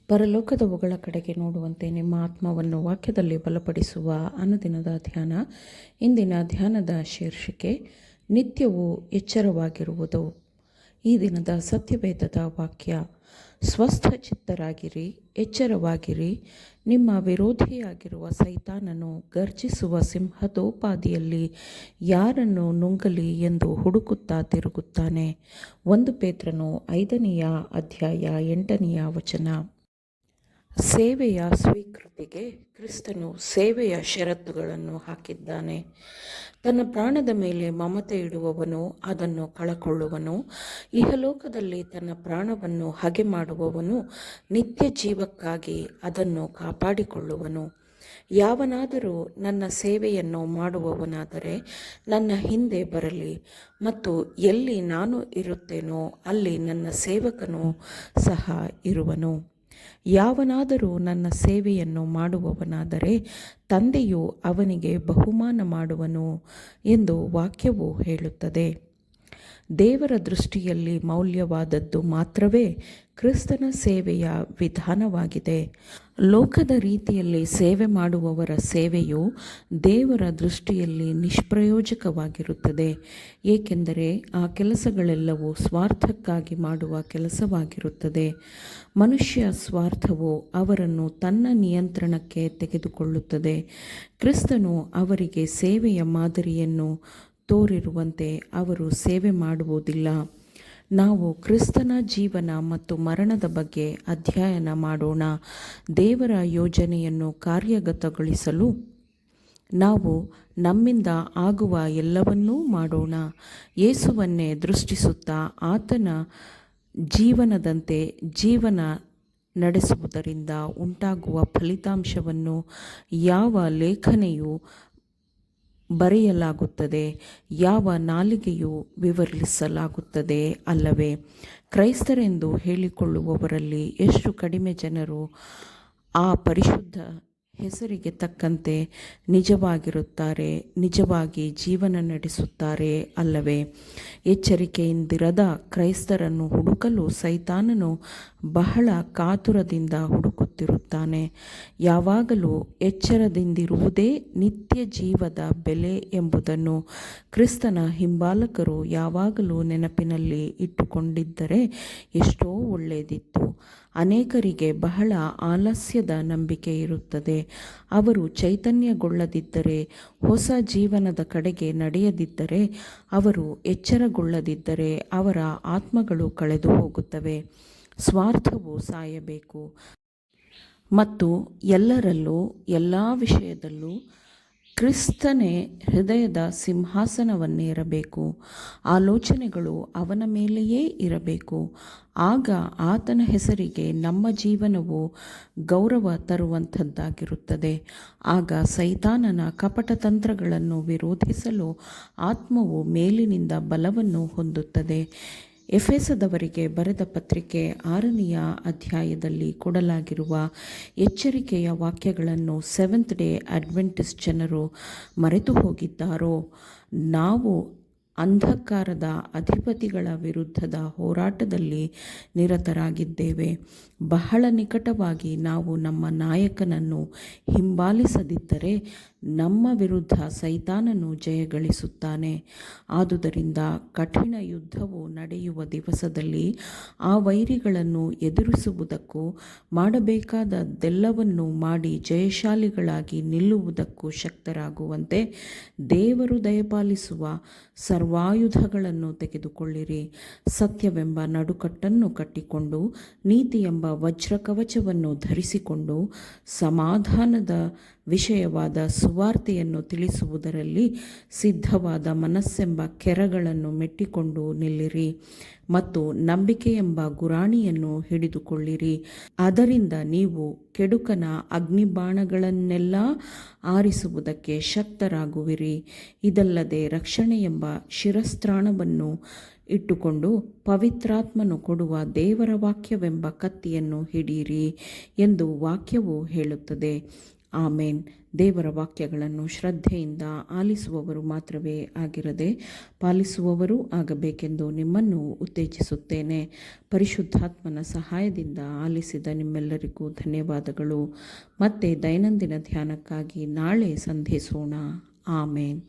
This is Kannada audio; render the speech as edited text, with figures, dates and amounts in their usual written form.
ಪರಲೋಕದವುಗಳ ಕಡೆಗೆ ನೋಡುವಂತೆ ನಿಮ್ಮ ಆತ್ಮವನ್ನು ವಾಕ್ಯದಲ್ಲಿ ಬಲಪಡಿಸುವ ಅನುದಿನದ ಧ್ಯಾನ. ಇಂದಿನ ಧ್ಯಾನದ ಶೀರ್ಷಿಕೆ ನಿತ್ಯವೂ ಎಚ್ಚರವಾಗಿರುವುದು. ಈ ದಿನದ ಸತ್ಯವೇದದ ವಾಕ್ಯ: ಸ್ವಸ್ಥ ಚಿತ್ತರಾಗಿರಿ, ಎಚ್ಚರವಾಗಿರಿ. ನಿಮ್ಮ ವಿರೋಧಿಯಾಗಿರುವ ಸೈತಾನನು ಗರ್ಜಿಸುವ ಸಿಂಹದೋಪಾದಿಯಲ್ಲಿ ಯಾರನ್ನು ನುಂಗಲಿ ಎಂದು ಹುಡುಕುತ್ತಾ ತಿರುಗುತ್ತಾನೆ. 1 ಪೇತ್ರನು 5ನೇ ಅಧ್ಯಾಯ 8ನೇ ವಚನ. ಸೇವೆಯ ಸ್ವೀಕೃತಿಗೆ ಕ್ರಿಸ್ತನು ಸೇವೆಯ ಷರತ್ತುಗಳನ್ನು ಹಾಕಿದ್ದಾನೆ. ತನ್ನ ಪ್ರಾಣದ ಮೇಲೆ ಮಮತೆ ಇಡುವವನು ಅದನ್ನು ಕಳಕೊಳ್ಳುವನು. ಇಹಲೋಕದಲ್ಲಿ ತನ್ನ ಪ್ರಾಣವನ್ನು ಹಗೆ ಮಾಡುವವನು ನಿತ್ಯ ಜೀವಕ್ಕಾಗಿ ಅದನ್ನು ಕಾಪಾಡಿಕೊಳ್ಳುವನು. ಯಾವನಾದರೂ ನನ್ನ ಸೇವೆಯನ್ನು ಮಾಡುವವನಾದರೆ ನನ್ನ ಹಿಂದೆ ಬರಲಿ, ಮತ್ತು ಎಲ್ಲಿ ನಾನು ಇರುತ್ತೇನೋ ಅಲ್ಲಿ ನನ್ನ ಸೇವಕನು ಸಹ ಇರುವನು. ಯಾವನಾದರೂ ನನ್ನ ಸೇವೆಯನ್ನು ಮಾಡುವವನಾದರೆ ತಂದೆಯು ಅವನಿಗೆ ಬಹುಮಾನ ಮಾಡುವನು ಎಂದು ವಾಕ್ಯವು ಹೇಳುತ್ತದೆ. ದೇವರ ದೃಷ್ಟಿಯಲ್ಲಿ ಮೌಲ್ಯವಾದದ್ದು ಮಾತ್ರವೇ ಕ್ರಿಸ್ತನ ಸೇವೆಯ ವಿಧಾನವಾಗಿದೆ. ಲೋಕದ ರೀತಿಯಲ್ಲಿ ಸೇವೆ ಮಾಡುವವರ ಸೇವೆಯು ದೇವರ ದೃಷ್ಟಿಯಲ್ಲಿ ನಿಷ್ಪ್ರಯೋಜಕವಾಗಿರುತ್ತದೆ, ಏಕೆಂದರೆ ಆ ಕೆಲಸಗಳೆಲ್ಲವೂ ಸ್ವಾರ್ಥಕ್ಕಾಗಿ ಮಾಡುವ ಕೆಲಸವಾಗಿರುತ್ತದೆ. ಮನುಷ್ಯ ಸ್ವಾರ್ಥವು ಅವರನ್ನು ತನ್ನ ನಿಯಂತ್ರಣಕ್ಕೆ ತೆಗೆದುಕೊಳ್ಳುತ್ತದೆ. ಕ್ರಿಸ್ತನು ಅವರಿಗೆ ಸೇವೆಯ ಮಾದರಿಯನ್ನು ತೋರಿರುವಂತೆ ಅವರು ಸೇವೆ ಮಾಡುವುದಿಲ್ಲ. ನಾವು ಕ್ರಿಸ್ತನ ಜೀವನ ಮತ್ತು ಮರಣದ ಬಗ್ಗೆ ಅಧ್ಯಯನ ಮಾಡೋಣ. ದೇವರ ಯೋಜನೆಯನ್ನು ಕಾರ್ಯಗತಗೊಳಿಸಲು ನಾವು ನಮ್ಮಿಂದ ಆಗುವ ಎಲ್ಲವನ್ನೂ ಮಾಡೋಣ. ಯೇಸುವನ್ನೇ ದೃಷ್ಟಿಸುತ್ತಾ ಆತನ ಜೀವನದಂತೆ ಜೀವನ ನಡೆಸುವುದರಿಂದ ಉಂಟಾಗುವ ಫಲಿತಾಂಶವನ್ನು ಯಾವ ಲೇಖನೆಯು ಬರೆಯಲಾಗುತ್ತದೆ, ಯಾವ ನಾಲಿಗೆಯು ವಿವರಿಸಲಾಗುತ್ತದೆ ಅಲ್ಲವೇ? ಕ್ರೈಸ್ತರೆಂದು ಹೇಳಿಕೊಳ್ಳುವವರಲ್ಲಿ ಎಷ್ಟು ಕಡಿಮೆ ಜನರು ಆ ಪರಿಶುದ್ಧ ಹೆಸರಿಗೆ ತಕ್ಕಂತೆ ನಿಜವಾಗಿರುತ್ತಾರೆ, ನಿಜವಾಗಿ ಜೀವನ ನಡೆಸುತ್ತಾರೆ ಅಲ್ಲವೇ? ಎಚ್ಚರಿಕೆಯಿಂದಿರದ ಕ್ರೈಸ್ತರನ್ನು ಹುಡುಕಲು ಸೈತಾನನು ಬಹಳ ಕಾತುರದಿಂದ ಹುಡುಕುತ್ತಿರುತ್ತಾನೆ. ಯಾವಾಗಲೂ ಎಚ್ಚರದಿಂದಿರುವುದೇ ನಿತ್ಯ ಜೀವದ ಬೆಲೆ ಎಂಬುದನ್ನು ಕ್ರಿಸ್ತನ ಹಿಂಬಾಲಕರು ಯಾವಾಗಲೂ ನೆನಪಿನಲ್ಲಿ ಇಟ್ಟುಕೊಂಡಿದ್ದರೆ ಎಷ್ಟೋ ಒಳ್ಳೆಯದಿತ್ತು. ಅನೇಕರಿಗೆ ಬಹಳ ಆಲಸ್ಯದ ನಂಬಿಕೆ ಇರುತ್ತದೆ. ಅವರು ಚೈತನ್ಯಗೊಳ್ಳದಿದ್ದರೆ, ಹೊಸ ಜೀವನದ ಕಡೆಗೆ ನಡೆಯದಿದ್ದರೆ, ಅವರು ಎಚ್ಚರಗೊಳ್ಳದಿದ್ದರೆ ಅವರ ಆತ್ಮಗಳು ಕಳೆದು ಹೋಗುತ್ತವೆ. ಸ್ವಾರ್ಥವು ಸಾಯಬೇಕು ಮತ್ತು ಎಲ್ಲರಲ್ಲೂ ಎಲ್ಲ ವಿಷಯದಲ್ಲೂ ಕ್ರಿಸ್ತನೇ ಹೃದಯದ ಸಿಂಹಾಸನವನ್ನೇರಬೇಕು. ಆಲೋಚನೆಗಳು ಅವನ ಮೇಲೆಯೇ ಇರಬೇಕು. ಆಗ ಆತನ ಹೆಸರಿಗೆ ನಮ್ಮ ಜೀವನವು ಗೌರವ ತರುವಂಥದ್ದಾಗಿರುತ್ತದೆ. ಆಗ ಸೈತಾನನ ಕಪಟ ತಂತ್ರಗಳನ್ನು ವಿರೋಧಿಸಲು ಆತ್ಮವು ಮೇಲಿನಿಂದ ಬಲವನ್ನು ಹೊಂದುತ್ತದೆ. ಎಫೆಸದವರಿಗೆ ಬರೆದ ಪತ್ರಿಕೆ 6ನೇ ಅಧ್ಯಾಯದಲ್ಲಿ ಕೊಡಲಾಗಿರುವ ಎಚ್ಚರಿಕೆಯ ವಾಕ್ಯಗಳನ್ನು ಸೆವೆಂತ್ ಡೇ ಅಡ್ವೆಂಟಿಸ್ಟ್ ಜನರು ಮರೆತು ಹೋಗಿದ್ದಾರೋ? ನಾವು ಅಂಧಕಾರದ ಅಧಿಪತಿಗಳ ವಿರುದ್ಧದ ಹೋರಾಟದಲ್ಲಿ ನಿರತರಾಗಿದ್ದೇವೆ. ಬಹಳ ನಿಕಟವಾಗಿ ನಾವು ನಮ್ಮ ನಾಯಕನನ್ನು ಹಿಂಬಾಲಿಸದಿದ್ದರೆ ನಮ್ಮ ವಿರುದ್ಧ ಸೈತಾನನು ಜಯಗಳಿಸುತ್ತಾನೆ. ಆದುದರಿಂದ ಕಠಿಣ ಯುದ್ಧವು ನಡೆಯುವ ದಿವಸದಲ್ಲಿ ಆ ವೈರಿಗಳನ್ನು ಎದುರಿಸುವುದಕ್ಕೂ ಮಾಡಬೇಕಾದದ್ದೆಲ್ಲವನ್ನೂ ಮಾಡಿ ಜಯಶಾಲಿಗಳಾಗಿ ನಿಲ್ಲುವುದಕ್ಕೂ ಶಕ್ತರಾಗುವಂತೆ ದೇವರು ದಯಪಾಲಿಸುವ ಸರ್ವಾಯುಧಗಳನ್ನು ತೆಗೆದುಕೊಳ್ಳಿರಿ. ಸತ್ಯವೆಂಬ ನಡುಕಟ್ಟನ್ನು ಕಟ್ಟಿಕೊಂಡು, ನೀತಿ ಎಂಬ ವಜ್ರಕವಚವನ್ನು ಧರಿಸಿಕೊಂಡು, ಸಮಾಧಾನದ ವಿಷಯವಾದ ಸುವಾರ್ತೆಯನ್ನು ತಿಳಿಸುವುದರಲ್ಲಿ ಸಿದ್ಧವಾದ ಮನಸ್ಸೆಂಬ ಕೆರಗಳನ್ನು ಮೆಟ್ಟಿಕೊಂಡು ನಿಲ್ಲಿರಿ, ಮತ್ತು ನಂಬಿಕೆಯೆಂಬ ಗುರಾಣಿಯನ್ನು ಹಿಡಿದುಕೊಳ್ಳಿರಿ. ಅದರಿಂದ ನೀವು ಕೆಡುಕನ ಅಗ್ನಿಬಾಣಗಳನ್ನೆಲ್ಲ ಆರಿಸುವುದಕ್ಕೆ ಶಕ್ತರಾಗುವಿರಿ. ಇದಲ್ಲದೆ ರಕ್ಷಣೆಯೆಂಬ ಶಿರಸ್ತ್ರಾಣವನ್ನು ಇಟ್ಟುಕೊಂಡು ಪವಿತ್ರಾತ್ಮನು ಕೊಡುವ ದೇವರ ವಾಕ್ಯವೆಂಬ ಕತ್ತಿಯನ್ನು ಹಿಡಿಯಿರಿ ಎಂದು ವಾಕ್ಯವು ಹೇಳುತ್ತದೆ. ಆಮೇನ್. ದೇವರ ವಾಕ್ಯಗಳನ್ನು ಶ್ರದ್ಧೆಯಿಂದ ಆಲಿಸುವವರು ಮಾತ್ರವೇ ಆಗಿರದೆ ಪಾಲಿಸುವವರೂ ಆಗಬೇಕೆಂದು ನಿಮ್ಮನ್ನು ಉತ್ತೇಜಿಸುತ್ತೇನೆ. ಪರಿಶುದ್ಧಾತ್ಮನ ಸಹಾಯದಿಂದ ಆಲಿಸಿದ ನಿಮ್ಮೆಲ್ಲರಿಗೂ ಧನ್ಯವಾದಗಳು. ಮತ್ತೆ ದೈನಂದಿನ ಧ್ಯಾನಕ್ಕಾಗಿ ನಾಳೆ ಸಂಧಿಸೋಣ. ಆಮೇನ್.